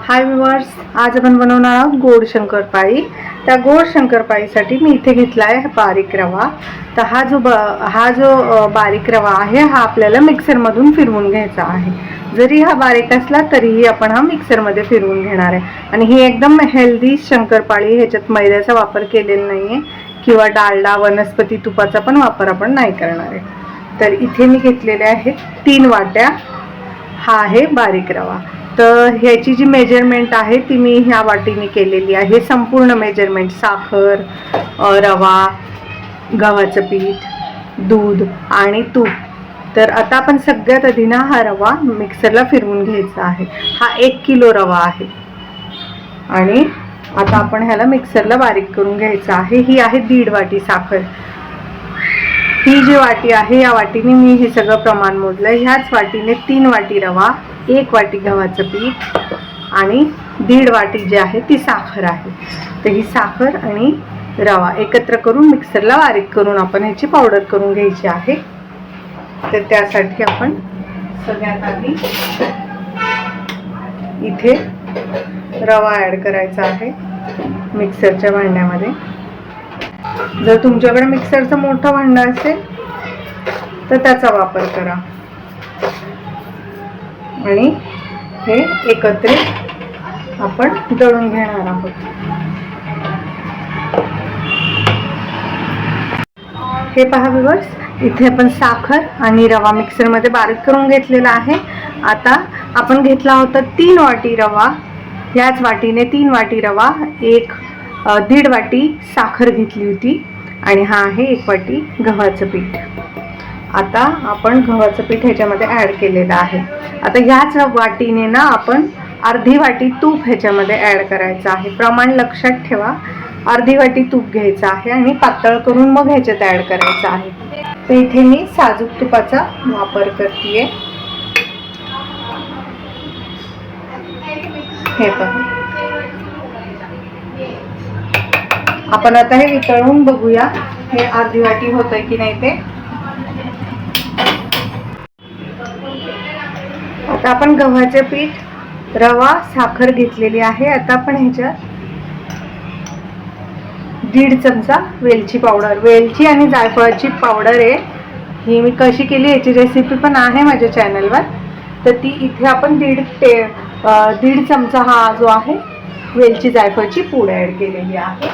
हाय viewers, आज आपण बनवणार आहोत गोड शंकरपाळी। त्या गोड शंकरपाळीसाठी मी इथे घेतला आहे बारीक रवा। तर हा जो बारीक रवा आहे हा आपल्याला मिक्सरमधून फिरवून घ्यायचा आहे। जरी हा बारीक असला तरीही आपण हा मिक्सरमध्ये फिरवून घेणार आहे। आणि ही एकदम हेल्दी शंकरपाळी, ह्याच्यात मैद्याचा वापर केलेला नाहीये किंवा डालडा वनस्पती तुपाचा पण वापर आपण नाही करणार आहे। तर इथे मी घेतलेले आहेत 3 वाट्या हा आहे बारीक रवा। तर ह्याची जी मेजरमेंट आहे ती मी ह्या वाटीने केलेली आहे। संपूर्ण मेजरमेंट साखर, रवा, गव्हाचं पीठ, दूध आणि तूप। तर आता आपण सगळ्यात आधी ना हा रवा मिक्सरला फिरवून घ्यायचा आहे। हा 1 किलो रवा आहे आणि आता आपण ह्याला मिक्सरला बारीक करून घ्यायचा आहे। ही आहे 1.5 वाटी साखर। ही जी वाटी आहे या वाटीने मी हे सगळं प्रमाण मोजलं। ह्याच वाटीने 3 वाटी रवा, 1 वाटी गव्हाचं पीठ आणि 1.5 वाटी जी आहे ती साखर आहे। तर ही साखर आणि रवा एकत्र करून मिक्सरला बारीक करून आपण ह्याची पावडर करून घ्यायची आहे। तर त्यासाठी आपण सगळ्यात आधी इथे रवा ॲड करायचा आहे मिक्सरच्या भांड्यामध्ये। जर तुमच्याकडे मिक्सरचं मोठं भांडं असेल तर त्याचा वापर करा आणि हे एकत्रित आपण दळून घेणार आहोत। हे पहा व्यूअर्स, इथे आपण साखर आणि रवा मिक्सरमध्ये बारीक करून घेतलेला आहे। आता आपण घेतला होता 3 वाटी रवा, याच वाटीने 3 वाटी रवा, 1.5 वाटी साखर घेतली होती आणि हा आहे 1 वाटी गव्हाचं पीठ। आता आपण गव्हाचं पीठ ह्याच्यामध्ये ॲड केलेलं आहे। आता ह्याच वाटीने ना आपण अर्धी वाटी तूप ह्याच्यामध्ये ॲड करायचं आहे। प्रमाण लक्षात ठेवा, अर्धी वाटी तूप घ्यायचं आहे आणि पातळ करून मग ह्याच्यात ॲड करायचं आहे। तर इथे मी साजूक तुपाचा वापर करते। हे पहा, आपण आता हे वितळून बघूया हे अर्धी वाटी होतंय की नाही ते। आता आपण गव्हाचे पीठ, रवा, साखर घेतलेली आहे। आता आपण ह्याच्यात 1.5 चमचा वेलची पावडर, वेलची आणि जायफळाची पावडर आहे। ही मी कशी केली याची रेसिपी पण आहे माझ्या चॅनलवर। तर ती इथे आपण 1.5 चमचा हा जो आहे वेलची जायफळची पूड ॲड केलेली आहे।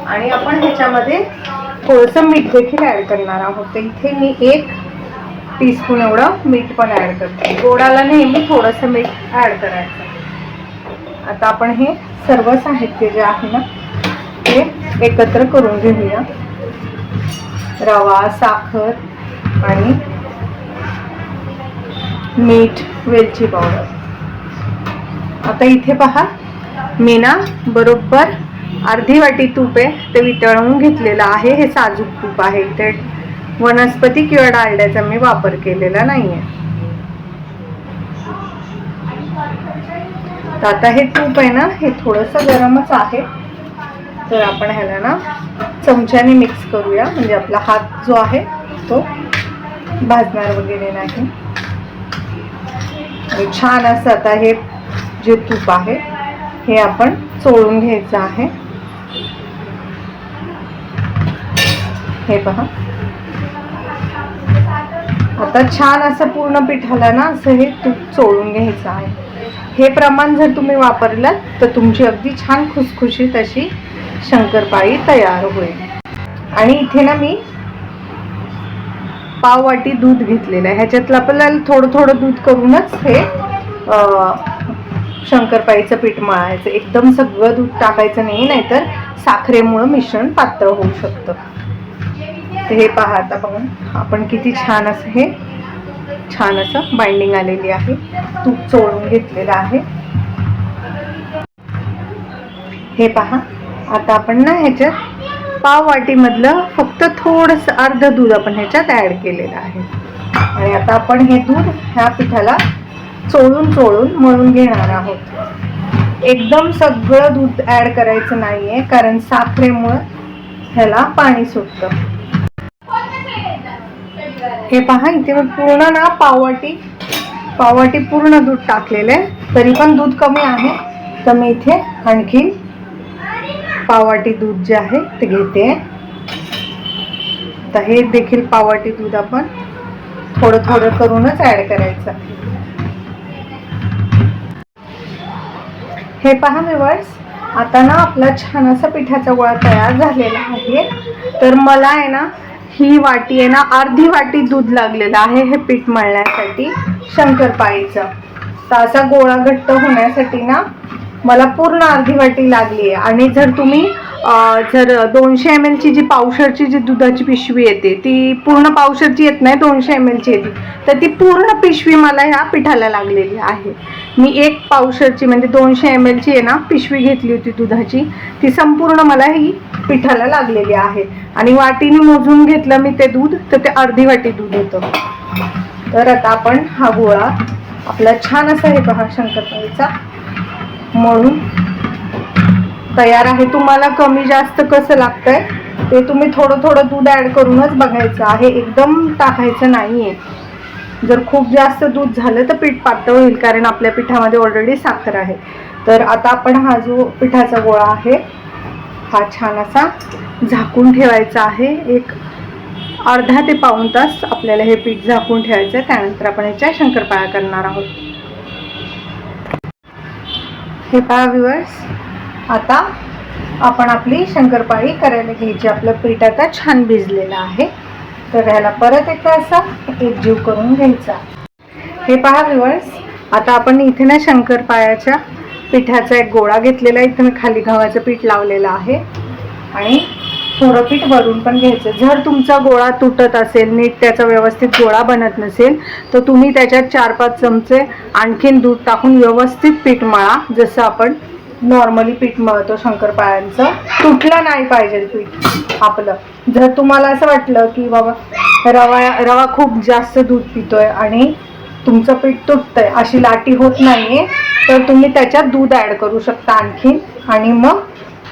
आणि आपण ह्याच्यामध्ये थोडंसं मीठ देखील ॲड करणार आहोत। तर इथे मी 1 टीस्पून एवढं मीठ पण ॲड करते। गोडाला नेहमी थोडंसं मीठ ॲड करायचं। आता आपण हे सर्व साहित्य जे आहे ना ते एकत्र करून घेऊया। रवा, साखर आणि मीठ, वेलची पावडर। आता इथे पहा, मी ना बरोबर अर्धी वाटी तूप आहे ते वितळवून घेतलेलं आहे। हे साजूक तूप आहे, ते वनस्पती किंवा डालड्याचा मी वापर केलेला नाहीये। तर आता हे तूप आहे ना हे थोडंसं गरमच आहे। तर आपण ह्याला ना चमच्याने मिक्स करूया, म्हणजे आपला हात जो आहे तो भाजणार वगैरे नाही। आणि छान असं आता हे जे तूप आहे हे आपण चोळून घ्यायचं आहे। हे पहा, आता छान असं पूर्ण पिठाला ना असं हे तूप चोळून घ्यायचं आहे। हे प्रमाण जर तुम्ही वापरलं तर तुमची अगदी छान खुसखुशीत अशी शंकरपाळी तयार होईल। आणि इथे ना मी पाव वाटी दूध घेतलेलं आहे। ह्याच्यातलं आपल्याला थोडं थोडं दूध करूनच हे शंकरपाळीचं पीठ मळायचं। एकदम सगळं दूध टाकायचं नाही, नाहीतर साखरेमुळे मिश्रण पातळ होऊ शकतं। हे पहा, आता बघून आपण किती छान असं हे छान असं बाइंडिंग आलेली आहे। तूप चोळून घेतलेलं आहे। हे पहा, आता आपण ना ह्याच्यात पाव वाटीमधलं फक्त थोडंसं अर्ध दूध आपण ह्याच्यात ॲड केलेलं आहे। आणि आता आपण हे दूध ह्या पिठाला चोळून चोळून मळून घेणार आहोत। एकदम सगळं दूध ॲड करायचं नाहीये, कारण साखरेमुळे ह्याला पाणी सुटतं। हे पहा, इथे मी पूर्ण ना पाव वाटी पूर्ण दूध टाकलेलं आहे, तरी पण दूध कमी आहे। तर मी इथे आणखी पाववाटी दूध जे आहे ते घेते. तर हे देखील पाववाटी दूध आपण थोडं थोडं करूनच ऍड करायचं. हे पहा व्ह्यूअर्स, आता ना आपला छान असा पिठाचा गोळा तयार झालेला आहे. तर मला आहे ना ही वाटी आहे ना अर्धी वाटी दूध लागलेलं आहे हे पीठ मळण्यासाठी शंकरपाळीचं. तर असा गोळा घट्ट होण्यासाठी ना मला पूर्ण अर्धी वाटी लागली आहे. आणि जर तुम्ही जर 200 ml ची जी पावशरची जी दुधाची पिशवी येते ती पूर्ण पावशरची येत नाही, 200 ml ची येते, तर ती पूर्ण पिशवी मला ह्या पिठाला लागलेली आहे. मी 1 पावशरची म्हणजे 200 ml ची आहे ना पिशवी घेतली होती दुधाची, ती संपूर्ण मला ही पिठाला लागलेली आहे. आणि वाटीने मोजून घेतलं मी ते दूध तर ते अर्धी वाटी दूध होतं. तर आता आपण हा गोळा आपला छान असा हे पहा शंकरपाळीचा मळून तयार आहे. तुम्हाला कमी जास्त कसं लागतंय ते तुम्ही थोडं थोडं दूध ऍड करूनच बघायचं आहे, एकदम टाकायचं नाहीये. जर खूप जास्त दूध झालं तर पीठ पातळ होईल, कारण आपल्या पिठामध्ये ऑलरेडी साखर आहे. तर आता आपण हा जो पिठाचा गोळा आहे हा छान असा झाकून ठेवायचा आहे. एक अर्धा ते पाऊण तास आपल्याला हे पीठ झाकून ठेवायचं आहे. त्यानंतर आपण याच्या शंकरपाळ्या करणार आहोत. हे पहा व्ह्यूअर्स, आता आपण आपली शंकरपाळी करायला घ्यायची. आपलं पीठ आता छान भिजलेलं आहे. तर ह्याला परत एकदा असा एकजीव करून घ्यायचा. हे पहा व्ह्यूअर्स, आता आपण इथे ना शंकरपाळ्याच्या पिठाचा एक गोळा घेतलेला आहे. इथे मी खाली गव्हाचं पीठ लावलेलं आहे आणि थोडं पीठ वरून पण घ्यायचं. जर तुमचा गोळा तुटत असेल, नीट त्याचा व्यवस्थित गोळा बनत नसेल, तर तुम्ही त्याच्यात 4-5 चमचे आणखीन दूध टाकून व्यवस्थित पीठ मळा. जसं आपण नॉर्मली पीठ मळतो शंकरपाळ्यांचं. तुटलं नाही पाहिजे पीठ आपलं. जर तुम्हाला असं वाटलं की बाबा रवा खूप जास्त दूध पितोय आणि तुमचं पीठ तुटतंय, अशी लाटी होत नाहीये, तर तुम्ही त्याच्यात दूध ऍड करू शकता आणखीन आणि मग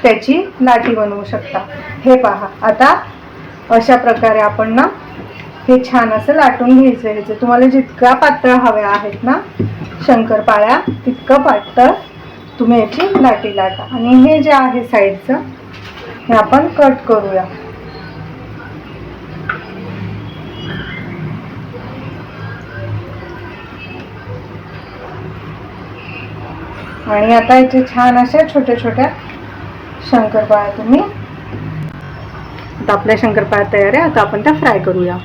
त्याची लाटी बनवू शकता. हे पहा, आता अशा प्रकारे आपण ना हे छान असं लाटून घ्यायचं. ह्याचं तुम्हाला जितक्या पातळ हव्या आहेत ना शंकरपाळ्या तितकं पातळ तुम्ही याची लाटी लाटा. आणि हे जे आहे साईडचं हे आपण कट करूया. आणि आता याचे छान अशा छोट्या छोट्या शंकरपाळ्या तुम्ही, आता आपल्या शंकरपाळ्या तयार आहे. आता आपण त्या फ्राय करूया.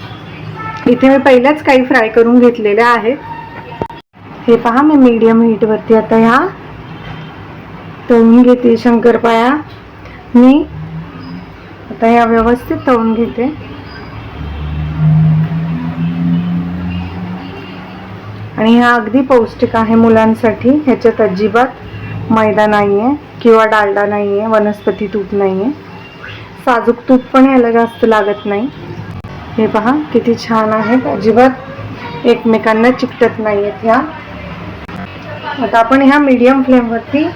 इथे मी पहिल्याच काही फ्राय करून घेतलेल्या आहेत. हे पहा, मी मीडियम हीटवरती आता ह्या तळून घेते शंकरपाळ्या. मी आता ह्या व्यवस्थित तळून घेते. आणि ह्या अगदी पौष्टिक आहे मुलांसाठी. ह्याच्यात अजिबात मैदा नाही आहे किंवा डालडा नाही आहे, वनस्पती तूप नाही आहे, साजूक तूप पण ह्याला जास्त लागत नाही. हे पहा किती छान आहेत, अजिबात एकमेकांना चिकटत नाही आहेत ह्या. आता आपण ह्या मीडियम फ्लेमवरती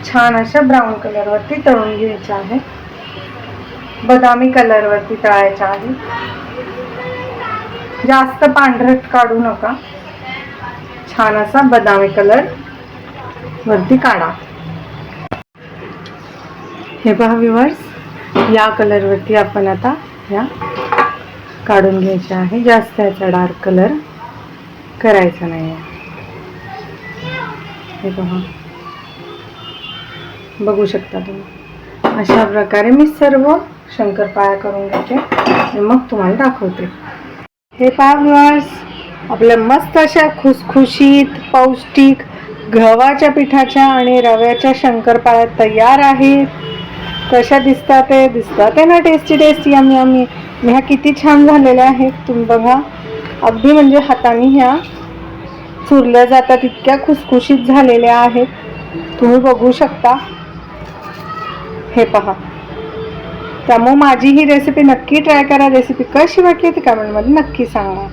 छान अशा ब्राऊन कलरवरती तळून घ्यायच्या आहे. बदामी कलरवरती तळायच्या आहे. जास्त पांढरट काढू नका, छान असा बदामी कलर वरती काढा. हे पहा व्ह्यूअर्स, या कलरवरती आपण आता ह्या काढून घ्यायच्या आहे. जास्त याचा डार्क कलर करायचा नाही आहे. हे पहा, बघू शकता तुम्ही. अशा प्रकारे मी सर्व शंकरपाळ्या करून घेते आणि मग तुम्हाला दाखवते. हे पहा व्ह्यूअर्स, आपल्या मस्त अशा खुसखुशीत पौष्टिक गव्हाच्या पिठाच्या आणि रव्याच्या शंकरपाळ्या तयार आहेत. कशा दिसतात ते? दिसतात आहे ना टेस्टी टेस्टी, यम्मी यम्मी. ह्या किती छान झालेल्या आहेत तुम्ही बघा. अगदी म्हणजे हाताने ह्या चुरल्या जातात, इतक्या खुसखुशीत झालेल्या आहेत. तुम्ही बघू शकता. हे पहा, त्यामुळे माझी ही रेसिपी नक्की ट्राय करा. रेसिपी कशी वाटली ती कमेंटमध्ये नक्की सांगा.